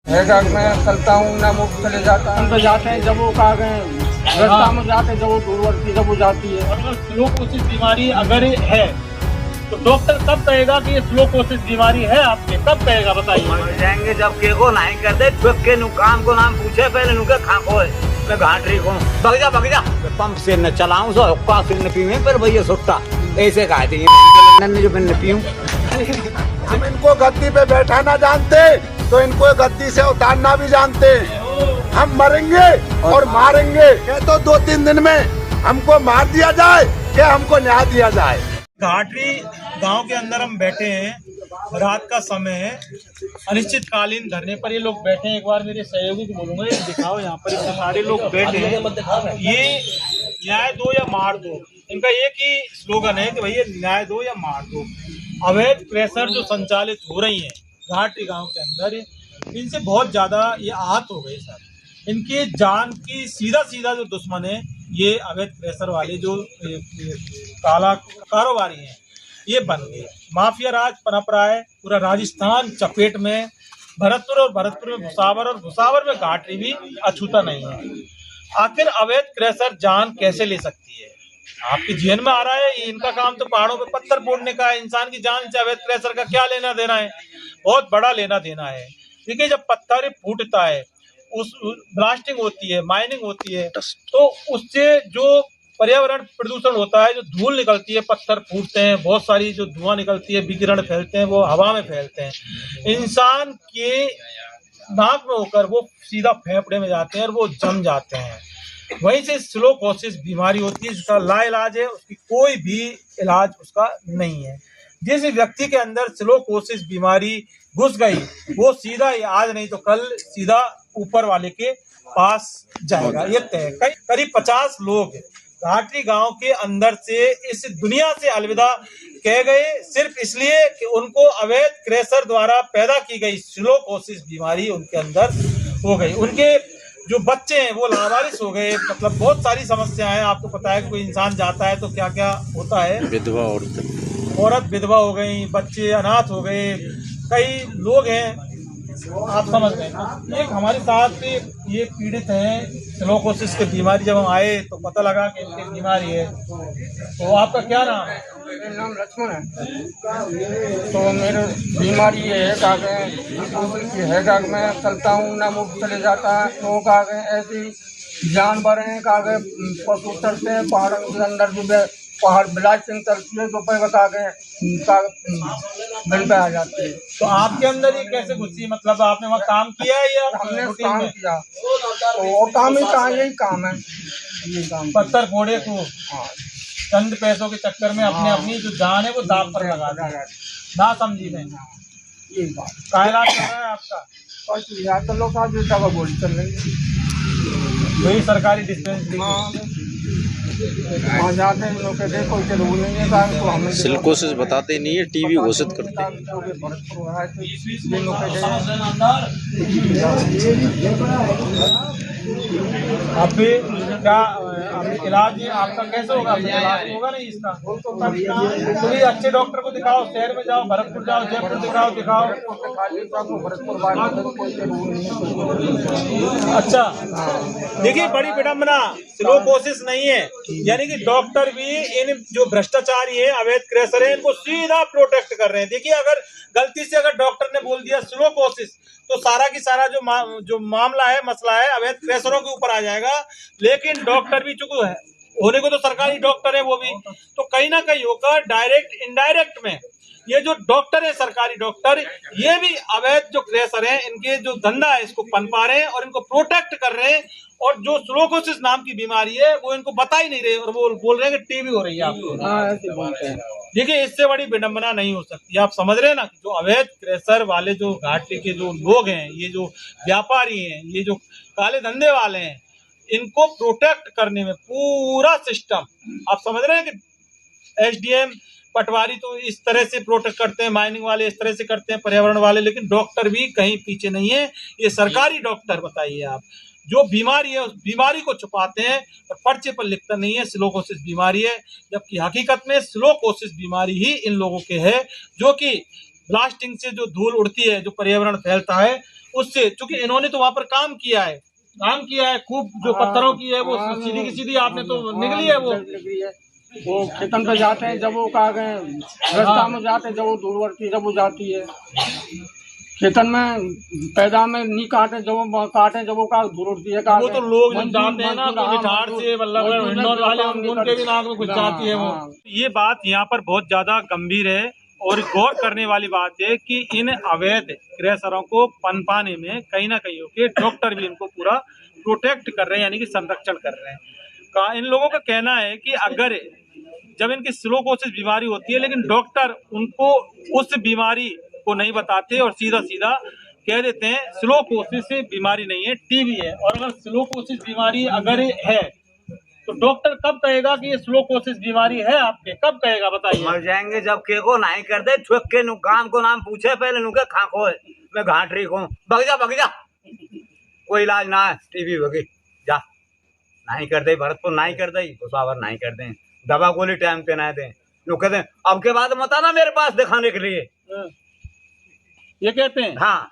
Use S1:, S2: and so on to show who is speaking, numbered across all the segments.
S1: हैगा मैं चलता हूँ ना मुझ चले जाता हम तो जाते हैं जब वो कहा गए रास्ता में जाते जब वो दूरवर्ती जब वो जाती है।
S2: और अगर स्लो कोसिस बीमारी अगर है तो डॉक्टर कब कहेगा कि ये स्लो कोसिस बीमारी है आपके, कब कहेगा बताइए।
S3: मर जाएंगे जब के को नहीं करते छुप के नुकाम को नाम पूछे पहले नुके खाको है मैं घाट रही हूँ भग जा पंप से न चलाऊं सो हुक्का से न पीऊं पर भैया सुट्टा ऐसे कहा थी लंदन में जो मैं न पीऊं।
S4: हम इनको गद्दी पे बैठाना जानते तो इनको गद्दी से उतारना भी जानते। हम मरेंगे और मारेंगे ये तो 2-3 दिन में हमको मार दिया जाए कि हमको न्याय दिया जाए।
S2: घाटरी गांव के अंदर हम बैठे हैं, रात का समय है, अनिश्चितकालीन धरने पर ये लोग बैठे हैं। एक बार मेरे सहयोगी को बोलूंगा ये दिखाओ, यहाँ पर इतने सारे लोग बैठे हैं। ये न्याय दो या मार दो, इनका एक ही स्लोगन है कि भैया न्याय दो या मार दो। अवैध प्रेशर जो संचालित हो रही है घाटरी गांव के अंदर, इनसे बहुत ज्यादा ये आहत हो गए सर। इनके जान की सीधा जो दुश्मन है ये अवैध प्रेशर वाले जो काला कारोबारी हैं, ये बन गए। माफिया राज पनप रहा है, पूरा राजस्थान चपेट में, भरतपुर में भुसावर और भुसावर में घाटरी भी अछूता नहीं है। आखिर अवैध प्रेशर जान कैसे ले सकती है? आपके जीवन में आ रहा है। इनका काम तो पहाड़ों पे पत्थर फोड़ने का है, इंसान की जान से अवैध प्रेशर का क्या लेना देना है? बहुत बड़ा लेना देना है। देखिए जब पत्थर फूटता है, उस ब्लास्टिंग होती है, माइनिंग होती है, तो उससे जो पर्यावरण प्रदूषण होता है, जो धूल निकलती है, पत्थर फूटते हैं, बहुत सारी जो धुआं निकलती है, विकिरण फैलते हैं, वो हवा में फैलते हैं। इंसान के नाक में होकर वो सीधा फेफड़े में जाते हैं और वो जम जाते हैं। वहीं से स्लो कोसिस बीमारी होती है जिसका लाइलाज है, उसकी कोई भी इलाज उसका नहीं है। जिस व्यक्ति के अंदर स्लो कोसिस बीमारी घुस गई वो सीधा आज नहीं तो कल सीधा ऊपर वाले के पास जाएगा, ये तय। करीब 50 लोग घाटरी गांव के अंदर से इस दुनिया से अलविदा कह गए, सिर्फ इसलिए कि उनको अवैध क्रैशर द्वारा पैदा की गई स्लो कोसिस बीमारी उनके अंदर हो गई। उनके जो बच्चे हैं वो लावारिस हो गए। मतलब बहुत सारी समस्याएं हैं। आपको पता है कोई इंसान जाता है तो क्या क्या होता है,
S5: विधवा
S2: औरत विधवा हो गई, बच्चे अनाथ हो गए, कई लोग हैं, आप समझ गए। तो एक हमारे साथ ये पीड़ित हैं स्लो कोसिस की बीमारी। जब हम आए तो पता लगा कि इनकी बीमारी है। तो आपका क्या नाम है?
S1: मेरा नाम लक्ष्मण है। तो मेरी बीमारी ये है हैगा मैं चलता हूँ ना मुझ चले जाता है। तो कहा गए ऐसे जानवर हैं, कहा गए पशु चलते हैं पहाड़ों के अंदर, जो पहाड़ ब्लास्टिंग चलती है तो पर बता गए मिल पे आ जाती है।
S2: तो आपके अंदर ये कैसे घुसी? मतलब आपने वहाँ काम किया है या
S1: हमने
S2: रूटीन
S1: काम
S2: में?
S1: किया तो वो काम ही कहा, यही काम है, यही काम।
S2: पत्थर फोड़े को
S1: हाँ,
S2: चंद पैसों के चक्कर में अपने अपनी जो जान है वो दाव पर लगा दी, ना समझी में।
S1: यही बात।
S2: क्या इलाज कर रहा है आपका?
S1: और यार तो लोग आज दवा गोली चल रही है।
S2: वही सरकारी डिस्पेंसरी।
S1: वहाँ जाते हैं लोग कहते हैं कोई जरूर नहीं है, तो हमें
S5: सिल्कोसिस बताते नहीं है, टीबी घोषित करते हैं।
S2: अभी क्या अभी इलाज आपका कैसे होगा? इलाज होगा नहीं इसका तो भी अच्छे डॉक्टर को दिखाओ, शहर में जाओ, भरतपुर जाओ, जयपुर दिखाओ। अच्छा, देखिए बड़ी विडम्बना, स्लो कोसिस नहीं है, यानी कि डॉक्टर भी इन जो भ्रष्टाचारी है, अवैध क्रैशर है, इनको सीधा प्रोटेक्ट कर रहे हैं। देखिए अगर गलती से अगर डॉक्टर ने बोल दिया स्लो कोसिस तो सारा की सारा जो मामला है, मसला है, अवैध क्रैशरों के ऊपर आ जाएगा। लेकिन डॉक्टर भी चूंकि है होने को तो सरकारी डॉक्टर है वो भी, तो कहीं ना कहीं होकर डायरेक्ट इनडायरेक्ट में ये जो डॉक्टर है, सरकारी डॉक्टर, ये भी अवैध जो क्रैशर है, इनके जो धंधा है इसको पनपा रहे हैं और इनको प्रोटेक्ट कर रहे हैं। और जो स्लो कोसिस नाम की बीमारी है वो इनको बता ही नहीं रहे और वो बोल रहे हैं कि टीबी हो रही है आपको। देखिए इससे बड़ी विडंबना नहीं हो सकती। आप समझ रहे हैं ना, जो अवैध क्रैशर वाले जो घाटी के जो लोग हैं, ये जो व्यापारी हैं, ये जो काले धंधे वाले हैं, इनको प्रोटेक्ट करने में पूरा सिस्टम, आप समझ रहे हैं कि एसडीएम पटवारी तो इस तरह से प्रोटेक्ट करते हैं, माइनिंग वाले इस तरह से करते हैं, पर्यावरण वाले, लेकिन डॉक्टर भी कहीं पीछे नहीं है। ये सरकारी डॉक्टर, बताइए आप, जो बीमारी है उस बीमारी को छुपाते हैं और पर्चे पर लिखता नहीं है स्लो कोसिस बीमारी है, जबकि हकीकत में स्लो कोसिस बीमारी ही इन लोगों के है, जो कि ब्लास्टिंग से जो धूल उड़ती है, जो पर्यावरण फैलता है, उससे, चूंकि इन्होंने तो वहां पर काम किया है खूब, जो पत्थरों की है वो सीधी की सीधी आपने तो निकली है
S1: वो खेतन पे जाते हैं, जब वो कहा गए रास्ता में जाते हैं, जब वो दूरवर्ती जब वो जाती है खेतन में पैदा में नहीं काटे, जब वो काटे जब वो का दूर उड़ती है।
S2: वो तो लोग जब जाते हैं ना तो निठार से मतलब हिंडोर वाले उनके भी नाक में घुस जाती है वो। ये बात यहाँ पर बहुत ज्यादा गंभीर है और गौर करने वाली बात है कि इन अवैध क्रैशरों को पनपाने में कहीं ना कहीं के डॉक्टर भी इनको पूरा प्रोटेक्ट कर रहे हैं, यानी कि संरक्षण कर रहे हैं। इन लोगों का कहना है कि अगर जब इनकी सिलोकोसिस बीमारी होती है लेकिन डॉक्टर उनको उस बीमारी को नहीं बताते और सीधा सीधा कह देते हैं सिलोकोसिस बीमारी नहीं है, टीबी है। और अगर सिलोकोसिस बीमारी अगर है तो डॉक्टर कब कहेगा कि ये सिलोकोसिस बीमारी है आपके, कब कहेगा बताइए?
S3: मर जाएंगे जब के को नहीं कर दे, छुप के नु काम को नाम पूछे पहले नुके खाको है मैं घाट रही हूँ, भग जा कोई इलाज ना है, टीबी होगी जा नहीं कर दे, भरतपुर नहीं कर दे, गोसावर नहीं कर दे, दवा गोली टाइम पे ना दे, नु कहते हैं अब के बाद मत आना मेरे पास दिखाने के लिए,
S2: ये कहते हैं।
S3: हाँ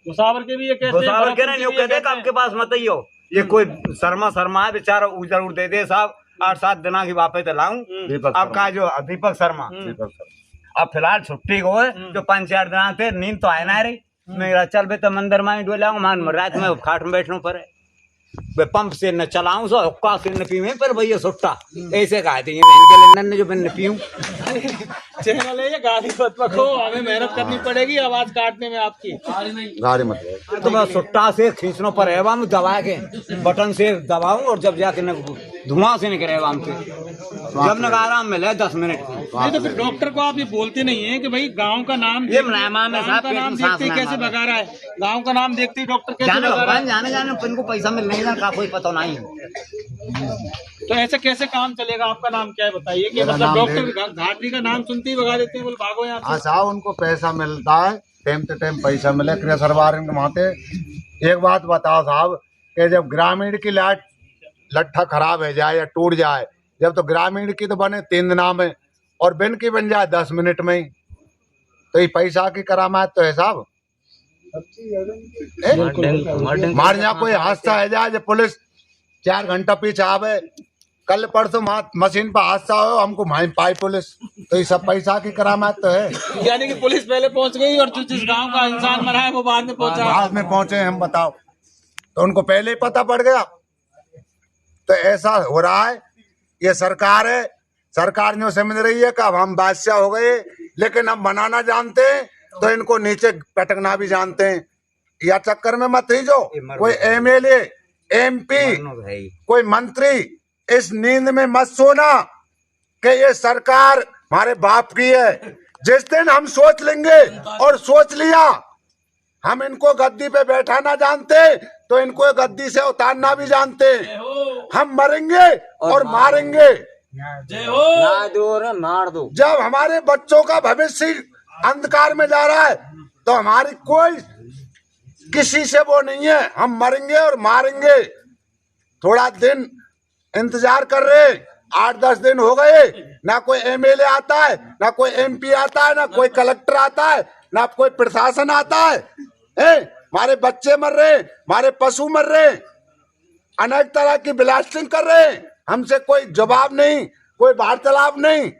S2: गोसावर के भी ये कहते हैं,
S3: गोसावर के नहीं कहते आपके पास मत ही हो। ये कोई शर्मा है बेचारा, जरूर दे दे साहब 8-7 दिन की वापस लाऊं। आपका जो दीपक शर्मा अब फिलहाल छुट्टी को है, जो 5-4 दिन थे नींद तो आए ना रही, मेरा चल बे तो मंदिर में डोलाऊं, मान रात में खाट में बैठना पड़े, पंप से न चलाऊं सो हुक्का से न पीऊं पर भैया सुट्टा ऐसे कहा थे बहन के लंदन ने जो मैं न पीऊं।
S2: चैनल है ये, गाली मत पको, हमें मेहनत करनी पड़ेगी आवाज काटने में आपकी।
S4: गाड़ी मत
S3: तो बस सुट्टा से खींचना पड़े हम दबा के बटन से दबाऊं और जब जाके न धुआं से निकले हम से जब न आराम मिले 10 मिनट।
S2: नहीं तो फिर डॉक्टर को आप ये बोलते नहीं है कि भाई गांव का नाम
S3: ये मेहमान है साहब,
S2: का नाम देखते कैसे भगा रहा है, गांव का नाम देखते ही डॉक्टर कैसे भगा रहा है?
S3: जाने इनको पैसा मिल नहीं का कोई पता नहीं।
S2: तो ऐसे कैसे काम चलेगा? आपका नाम क्या है बताइए? कि मतलब डॉक्टर घाटरी का नाम सुनते ही भगा देते हैं, बोले भागो यहाँ से।
S4: साहब उनको पैसा मिलता है, टाइम से टाइम पैसा मिले सरकार माते। एक बात बताओ साहब कि जब ग्रामीण की लाइट लट्ठा खराब है जाए या टूट जाए, जब तो ग्रामीण की तो बने 3 दिन में और बिन की बन जाए 10 मिनट में ही, तो ये पैसा की करामात तो है साहब। मार जा कोई हादसा है जाए, जब पुलिस 4 घंटा पीछे आवे, कल परसों मशीन पर हादसा हो हमको माइन पाई पुलिस, तो ये सब पैसा की करामात तो है।
S2: यानी कि पुलिस पहले पहुंच गई और जिस गांव का इंसान मरा है वो बाद में पहुंचा,
S4: बाद में पहुंचे हम, बताओ तो उनको पहले ही पता पड़ गया। तो ऐसा हो रहा है, ये सरकार है, सरकार ने समझ रही है कि अब हम बादशाह हो गए, लेकिन हम बनाना जानते हैं तो इनको नीचे पटकना भी जानते हैं। या चक्कर में मत ही जो कोई MLA MP कोई मंत्री इस नींद में मत सोना कि ये सरकार हमारे बाप की है। जिस दिन हम सोच लेंगे और सोच लिया हम इनको गद्दी पे बैठाना जानते तो इनको गद्दी से उतारना भी जानते। हम मरेंगे और मारेंगे,
S3: मार दो।
S4: जब हमारे बच्चों का भविष्य अंधकार में जा रहा है तो हमारी कोई किसी से वो नहीं है, हम मरेंगे और मारेंगे। थोड़ा दिन इंतजार कर रहे, 8-10 दिन हो गए, ना कोई MLA आता है, ना कोई MP आता है, ना कोई कलेक्टर आता है, ना कोई प्रशासन आता है। हमारे बच्चे मर रहे, हमारे पशु मर रहे, अनेक तरह की ब्लास्टिंग कर रहे, हमसे कोई जवाब नहीं, कोई वार्तालाप नहीं।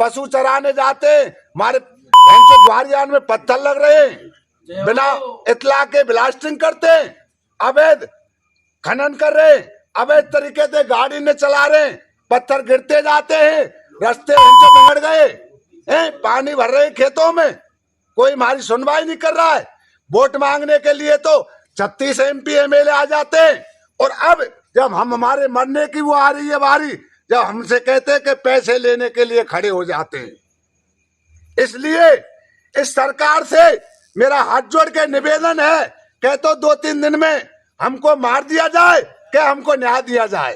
S4: पशु चराने जाते, हमारे ग्वारियान में पत्थर लग रहे, बिना इतला के ब्लास्टिंग करते, अवैध खनन कर रहे, अवैध तरीके से गाड़ी ने चला रहे, पत्थर गिरते जाते हैं, रास्ते बिगड़ गए, पानी भर रहे खेतों में, कोई हमारी सुनवाई नहीं कर रहा है। वोट मांगने के लिए तो 36 MP MLA आ जाते हैं, और अब जब हम हमारे मरने की वो आ रही है बारी, जब हमसे कहते हैं कि पैसे लेने के लिए खड़े हो जाते हैं। इसलिए इस सरकार से मेरा हाथ जोड़ के निवेदन है कि तो 2-3 दिन में हमको मार दिया जाए कि हमको न्याय दिया जाए,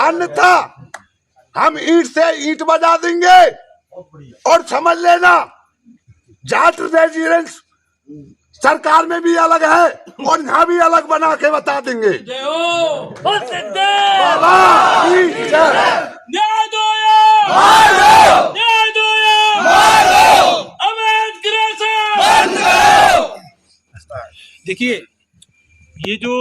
S4: अन्यथा हम ईंट से ईंट बजा देंगे। और समझ लेना जाट रेजिडेंस सरकार में भी अलग है और यहाँ भी अलग बना के बता देंगे।
S2: देखिए, ये जो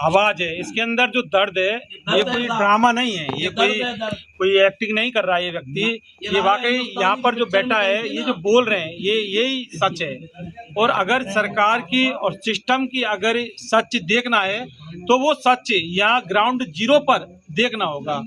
S2: आवाज है इसके अंदर जो दर्द है, ये कोई ड्रामा नहीं है, ये कोई एक्टिंग नहीं कर रहा है ये व्यक्ति। ये वाकई यहाँ पर जो बैठा है, ये जो बोल रहे हैं, ये यही सच है। और अगर सरकार की और सिस्टम की अगर सच देखना है तो वो सच यहाँ ग्राउंड जीरो पर देखना होगा।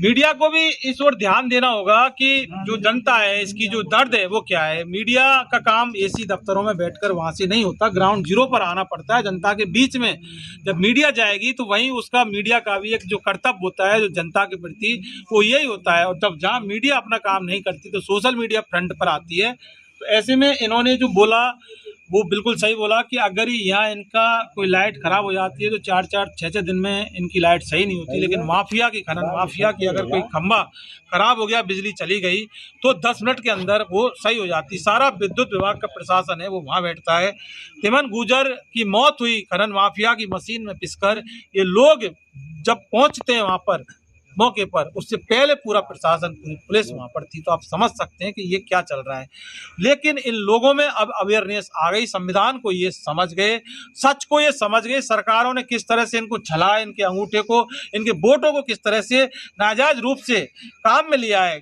S2: मीडिया को भी इस ओर ध्यान देना होगा कि जो जनता है इसकी जो दर्द है वो क्या है। मीडिया का काम एसी दफ्तरों में बैठकर वहां से नहीं होता, ग्राउंड जीरो पर आना पड़ता है जनता के बीच में। जब मीडिया जाएगी तो वहीं उसका मीडिया का भी एक जो कर्तव्य होता है जो जनता के प्रति, वो यही होता है। और जब जहाँ मीडिया अपना काम नहीं करती तो सोशल मीडिया फ्रंट पर आती है। तो ऐसे में इन्होंने जो बोला वो बिल्कुल सही बोला कि अगर यहाँ इनका कोई लाइट खराब हो जाती है तो 4-4, 6-6 दिन में इनकी लाइट सही नहीं होती। लेकिन माफिया की, खनन माफिया की अगर कोई खंभा खराब हो गया, बिजली चली गई तो 10 मिनट के अंदर वो सही हो जाती। सारा विद्युत विभाग का प्रशासन है वो वहाँ बैठता है। तिमन गुजर की मौत हुई खनन माफिया की मशीन में पिसकर। ये लोग जब पहुँचते हैं वहाँ पर मौके पर, उससे पहले पूरा प्रशासन, पूरी पुलिस वहां पर थी। तो आप समझ सकते हैं कि ये क्या चल रहा है। लेकिन इन लोगों में अब अवेयरनेस आ गई, संविधान को ये समझ गए, सच को ये समझ गए। सरकारों ने किस तरह से इनको छला, इनके अंगूठे को, इनके वोटों को किस तरह से नाजायज रूप से काम में लिया है।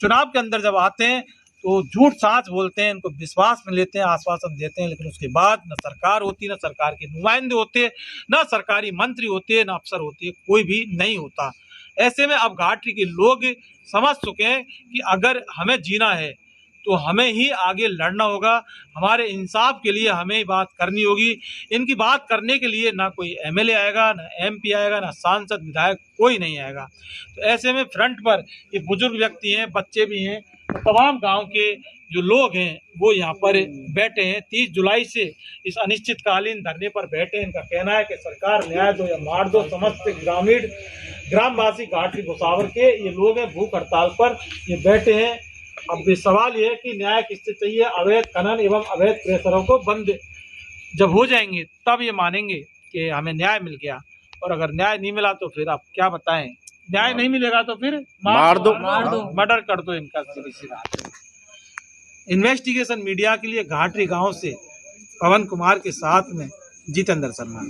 S2: चुनाव के अंदर जब आते हैं तो झूठ सांच बोलते हैं, इनको विश्वास में लेते हैं, आश्वासन देते हैं, लेकिन उसके बाद न सरकार होती, न सरकार के नुमाइंदे होते, न सरकारी मंत्री होते, न अफसर होते, कोई भी नहीं होता। ऐसे में अब घाटी के लोग समझ चुके हैं कि अगर हमें जीना है तो हमें ही आगे लड़ना होगा। हमारे इंसाफ के लिए हमें ही बात करनी होगी। इनकी बात करने के लिए ना कोई एमएलए आएगा, ना एमपी आएगा, ना सांसद विधायक, कोई नहीं आएगा। तो ऐसे में फ्रंट पर ये बुजुर्ग व्यक्ति हैं, बच्चे भी हैं, तो तमाम गांव के जो लोग हैं वो यहाँ पर बैठे हैं। 30 जुलाई से इस अनिश्चितकालीन धरने पर बैठे हैं। इनका कहना है कि सरकार न्याय दो या मार दो। समस्त ग्रामवासी घाटी भुसावर के ये लोग हैं, भूख हड़ताल पर ये बैठे हैं। अब ये सवाल ये है कि न्याय किससे चाहिए। अवैध खनन एवं अवैध प्रेशरों को बंद जब हो जाएंगे तब ये मानेंगे कि हमें न्याय मिल गया। और अगर न्याय नहीं मिला तो फिर आप क्या बताएं, न्याय नहीं मिलेगा तो फिर मार दो, मर्डर कर दो इनका, सीधी सी बात। इन्वेस्टिगेशन मीडिया के लिए घाटी गांव से पवन कुमार के साथ में जितेंद्र शर्मा।